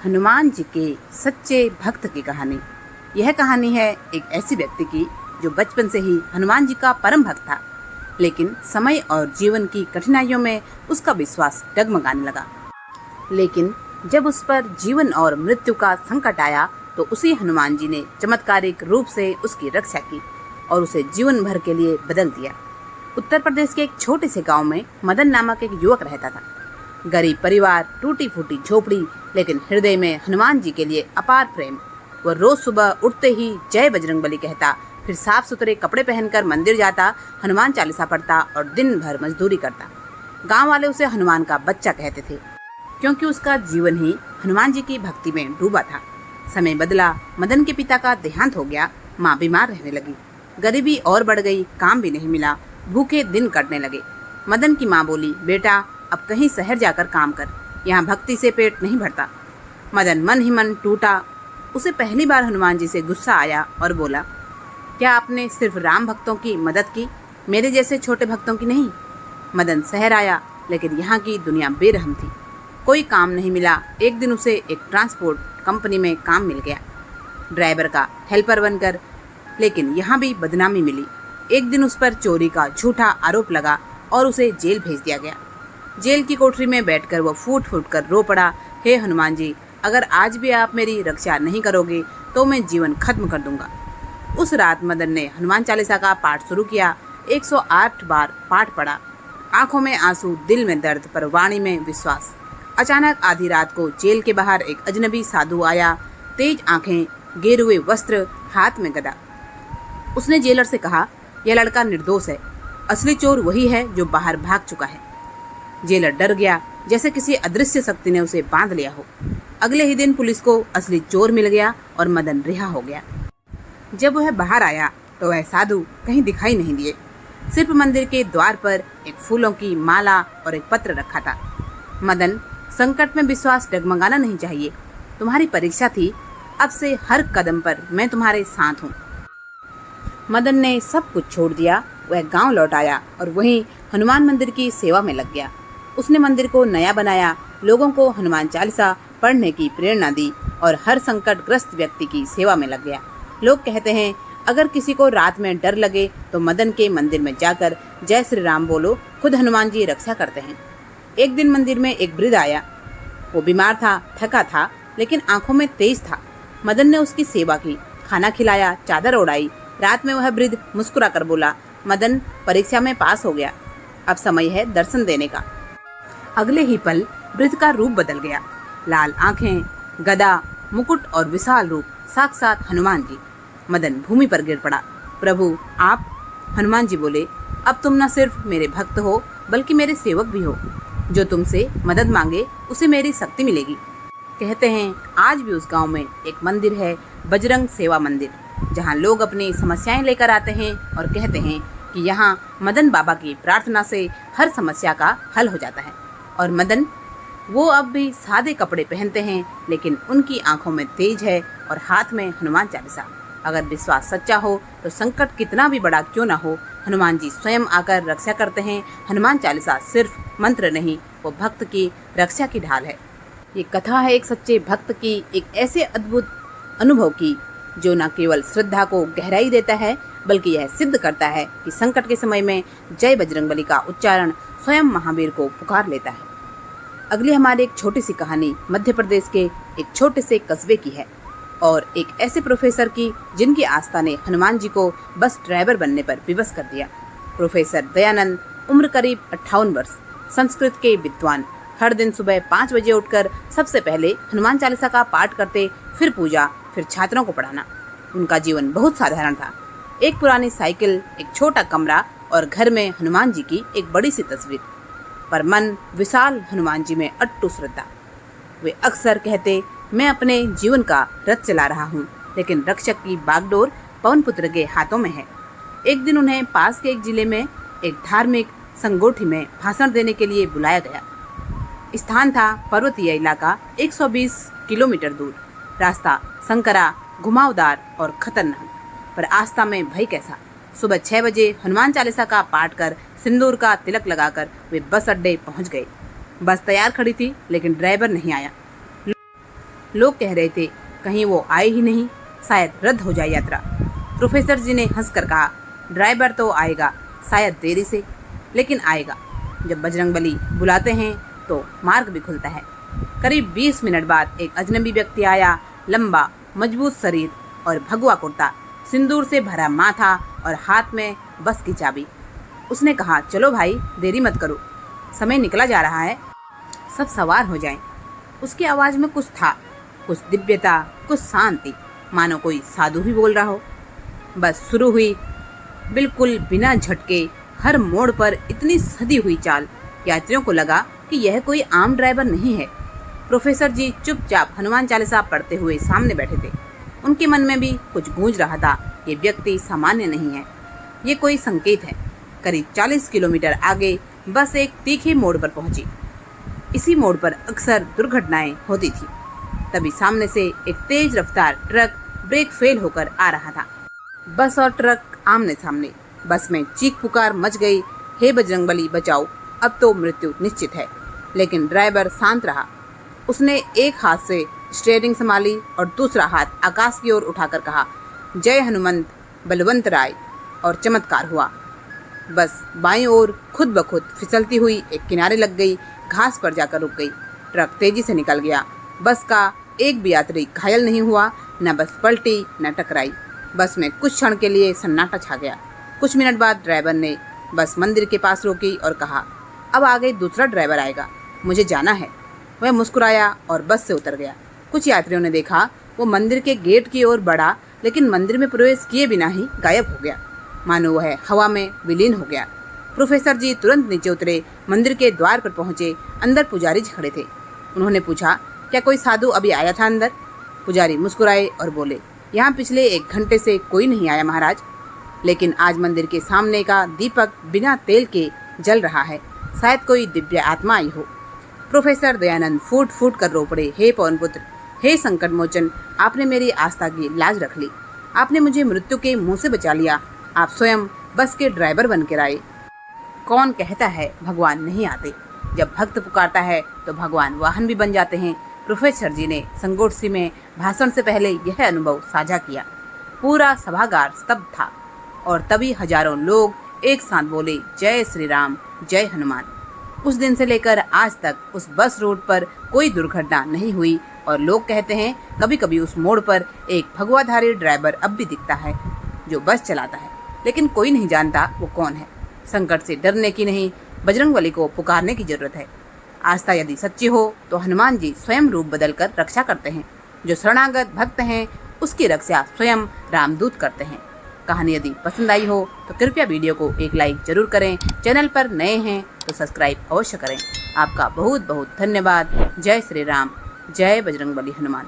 हनुमान जी के सच्चे भक्त की कहानी। यह कहानी है एक ऐसे व्यक्ति की जो बचपन से ही हनुमान जी का परम भक्त था, लेकिन समय और जीवन की कठिनाइयों में उसका विश्वास डगमगाने लगा। लेकिन जब उस पर जीवन और मृत्यु का संकट आया तो उसी हनुमान जी ने चमत्कारिक रूप से उसकी रक्षा की और उसे जीवन भर के लिए बदल दिया। उत्तर प्रदेश के एक छोटे से गांव में मदन नामक एक युवक रहता था। गरीब परिवार, टूटी फूटी झोपड़ी, लेकिन हृदय में हनुमान जी के लिए अपार प्रेम। वह रोज सुबह उठते ही जय बजरंगबली कहता, फिर साफ सुथरे कपड़े पहनकर मंदिर जाता, हनुमान चालीसा पढ़ता और दिन भर मजदूरी करता। गांव वाले उसे हनुमान का बच्चा कहते थे, क्योंकि उसका जीवन ही हनुमान जी की भक्ति में डूबा था। समय बदला, मदन के पिता का देहांत हो गया, माँ बीमार रहने लगी, गरीबी और बढ़ गई, काम भी नहीं मिला, भूखे दिन कटने लगे। मदन की माँ बोली, बेटा अब कहीं शहर जाकर काम कर, यहाँ भक्ति से पेट नहीं भरता। मदन मन ही मन टूटा। उसे पहली बार हनुमान जी से गुस्सा आया और बोला, क्या आपने सिर्फ राम भक्तों की मदद की, मेरे जैसे छोटे भक्तों की नहीं? मदन शहर आया, लेकिन यहाँ की दुनिया बेरहम थी, कोई काम नहीं मिला। एक दिन उसे एक ट्रांसपोर्ट कंपनी में काम मिल गया, ड्राइवर का हेल्पर बनकर, लेकिन यहाँ भी बदनामी मिली। एक दिन उस पर चोरी का झूठा आरोप लगा और उसे जेल भेज दिया गया। जेल की कोठरी में बैठकर वह फूट फूट कर रो पड़ा, हे हनुमान जी, अगर आज भी आप मेरी रक्षा नहीं करोगे तो मैं जीवन खत्म कर दूंगा। उस रात मदन ने हनुमान चालीसा का पाठ शुरू किया। 108 बार पाठ पढ़ा। आंखों में आंसू, दिल में दर्द, पर वाणी में विश्वास। अचानक आधी रात को जेल के बाहर एक अजनबी साधु आया, तेज आंखें, गेरुए वस्त्र, हाथ में गदा। उसने जेलर से कहा, यह लड़का निर्दोष है, असली चोर वही है जो बाहर भाग चुका है। जेलर डर गया, जैसे किसी अदृश्य शक्ति ने उसे बांध लिया हो। अगले ही दिन पुलिस को असली चोर मिल गया और मदन रिहा हो गया। जब वह बाहर आया तो वह साधु कहीं दिखाई नहीं दिए। सिर्फ मंदिर के द्वार पर एक फूलों की माला और एक पत्र रखा था। मदन, संकट में विश्वास डगमगाना नहीं चाहिए। तुम्हारी परीक्षा थी, अब से हर कदम पर मैं तुम्हारे साथ हूँ। मदन ने सब कुछ छोड़ दिया। वह गांव लौट आया और वहीं हनुमान मंदिर की सेवा में लग गया। उसने मंदिर को नया बनाया, लोगों को हनुमान चालीसा पढ़ने की प्रेरणा दी और हर संकटग्रस्त व्यक्ति की सेवा में लग गया। लोग कहते हैं, अगर किसी को रात में डर लगे तो मदन के मंदिर में जाकर जय श्री राम बोलो, खुद हनुमान जी रक्षा करते हैं। एक दिन मंदिर में एक वृद्ध आया। वो बीमार था, थका था, लेकिन आंखों में तेज था। मदन ने उसकी सेवा की, खाना खिलाया, चादर ओढ़ाई। रात में वह वृद्ध मुस्कुरा कर बोला, मदन परीक्षा में पास हो गया, अब समय है दर्शन देने का। अगले ही पल वृद्ध का रूप बदल गया। लाल आंखें, गदा, मुकुट और विशाल रूप, साक्षात हनुमान जी। मदन भूमि पर गिर पड़ा। प्रभु आप? हनुमान जी बोले, अब तुम न सिर्फ मेरे भक्त हो बल्कि मेरे सेवक भी हो। जो तुमसे मदद मांगे उसे मेरी शक्ति मिलेगी। कहते हैं आज भी उस गांव में एक मंदिर है, बजरंग सेवा मंदिर, जहां लोग अपनी समस्याएं लेकर आते हैं और कहते हैं कि यहाँ मदन बाबा की प्रार्थना से हर समस्या का हल हो जाता है। और मदन, वो अब भी सादे कपड़े पहनते हैं, लेकिन उनकी आंखों में तेज है और हाथ में हनुमान चालीसा। अगर विश्वास सच्चा हो तो संकट कितना भी बड़ा क्यों ना हो, हनुमान जी स्वयं आकर रक्षा करते हैं। हनुमान चालीसा सिर्फ मंत्र नहीं, वो भक्त की रक्षा की ढाल है। ये कथा है एक सच्चे भक्त की, एक ऐसे अद्भुत अनुभव की जो न केवल श्रद्धा को गहराई देता है बल्कि यह सिद्ध करता है कि संकट के समय में जय बजरंगबली का उच्चारण स्वयं महावीर को पुकार लेता है। अगली हमारी एक छोटी सी कहानी मध्य प्रदेश के एक छोटे से कस्बे की है और एक ऐसे प्रोफेसर की जिनकी आस्था ने हनुमान जी को बस ड्राइवर बनने पर विवश कर दिया। प्रोफेसर दयानंद, उम्र करीब 58 वर्ष, संस्कृत के विद्वान। हर दिन सुबह 5 बजे उठकर सबसे पहले हनुमान चालीसा का पाठ करते, फिर पूजा, फिर छात्रों को पढ़ाना। उनका जीवन बहुत साधारण था। एक पुरानी साइकिल, एक छोटा कमरा और घर में हनुमान जी की एक बड़ी सी तस्वीर, पर मन विशाल हनुमान जी में अट्टू श्रद्धा। वे अक्सर कहते, मैं अपने जीवन का रथ चला रहा हूँ, लेकिन रक्षक की बागडोर पवन पुत्र के हाथों में है। एक दिन उन्हें पास के एक जिले में एक धार्मिक संगोष्ठी में भाषण देने के लिए बुलाया गया। स्थान था पर्वतीय इलाका, 120 किलोमीटर दूर। रास्ता संकरा, घुमावदार और खतरनाक, पर आस्था में भय कैसा। सुबह 6 बजे हनुमान चालीसा का पाठ कर सिंदूर का तिलक लगाकर वे बस अड्डे पहुंच गए। बस तैयार खड़ी थी, लेकिन ड्राइवर नहीं आया। लोग कह रहे थे कहीं वो आए ही नहीं, शायद रद्द हो जाए यात्रा। प्रोफेसर जी ने हंसकर कहा, ड्राइवर तो आएगा, शायद देरी से, लेकिन आएगा। जब बजरंगबली बुलाते हैं तो मार्ग भी खुलता है। करीब 20 मिनट बाद एक अजनबी व्यक्ति आया, लंबा मजबूत शरीर और भगवा कुर्ता, सिंदूर से भरा माथा और हाथ में बस की चाबी। उसने कहा, चलो भाई, देरी मत करो, समय निकला जा रहा है, सब सवार हो जाएं। उसकी आवाज़ में कुछ था, कुछ दिव्यता, कुछ शांति, मानो कोई साधु ही बोल रहा हो। बस शुरू हुई, बिल्कुल बिना झटके, हर मोड़ पर इतनी सदी हुई चाल। यात्रियों को लगा कि यह कोई आम ड्राइवर नहीं है। प्रोफेसर जी चुपचाप हनुमान चालीसा पढ़ते हुए सामने बैठे थे। उनके मन में भी कुछ गूंज रहा था, ये व्यक्ति सामान्य नहीं है, ये कोई संकेत है। करीब 40 किलोमीटर आगे बस एक तीखे मोड़ पर पहुंची। इसी मोड़ पर अक्सर दुर्घटनाएं होती थी। तभी सामने से एक तेज रफ्तार ट्रक ब्रेक फेल होकर आ रहा था। बस और ट्रक आमने सामने। बस में चीख पुकार मच गई, हे बजरंगबली बचाओ, अब तो मृत्यु निश्चित है। लेकिन ड्राइवर शांत रहा। उसने एक हाथ से स्टीयरिंग संभाली और दूसरा हाथ आकाश की ओर उठाकर कहा, जय हनुमंत बलवंत राय। और चमत्कार हुआ। बस बाईं ओर खुद ब खुद फिसलती हुई एक किनारे लग गई, घास पर जाकर रुक गई। ट्रक तेजी से निकल गया। बस का एक भी यात्री घायल नहीं हुआ, न बस पलटी न टकराई। बस में कुछ क्षण के लिए सन्नाटा छा गया। कुछ मिनट बाद ड्राइवर ने बस मंदिर के पास रोकी और कहा, अब आगे दूसरा ड्राइवर आएगा, मुझे जाना है। वह मुस्कुराया और बस से उतर गया। कुछ यात्रियों ने देखा वो मंदिर के गेट की ओर बढ़ा, लेकिन मंदिर में प्रवेश किए बिना ही गायब हो गया, मानो वह हवा में विलीन हो गया। प्रोफेसर जी तुरंत नीचे उतरे, मंदिर के द्वार पर पहुंचे। अंदर पुजारी जी खड़े थे। उन्होंने पूछा, क्या कोई साधु अभी आया था अंदर? पुजारी मुस्कुराए और बोले, यहाँ पिछले 1 घंटे से कोई नहीं आया महाराज, लेकिन आज मंदिर के सामने का दीपक बिना तेल के जल रहा है, शायद कोई दिव्य आत्मा आई हो। प्रोफेसर दयानंद फूट फूट कर रो पड़े, हे पवन पुत्र, हे संकट मोचन, आपने मेरी आस्था की लाज रख ली, आपने मुझे मृत्यु के मुंह से बचा लिया, आप स्वयं बस के ड्राइवर बन कर आए। कौन कहता है भगवान नहीं आते? जब भक्त पुकारता है तो भगवान वाहन भी बन जाते हैं। प्रोफेसर जी ने संगोष्ठी में भाषण से पहले यह अनुभव साझा किया। पूरा सभागार स्तब्ध था और तभी हजारों लोग एक साथ बोले, जय श्री राम, जय हनुमान। उस दिन से लेकर आज तक उस बस रूट पर कोई दुर्घटना नहीं हुई और लोग कहते हैं कभी कभी उस मोड़ पर एक भगवाधारी ड्राइवर अब भी दिखता है जो बस चलाता है, लेकिन कोई नहीं जानता वो कौन है। संकट से डरने की नहीं, बजरंगबली को पुकारने की जरूरत है। आस्था यदि सच्ची हो तो हनुमान जी स्वयं रूप बदलकर रक्षा करते हैं। जो शरणागत भक्त हैं उसकी रक्षा स्वयं रामदूत करते हैं। कहानी यदि पसंद आई हो तो कृपया वीडियो को एक लाइक जरूर करें। चैनल पर नए हैं तो सब्सक्राइब अवश्य करें। आपका बहुत बहुत धन्यवाद। जय श्री राम, जय बजरंगबली हनुमान।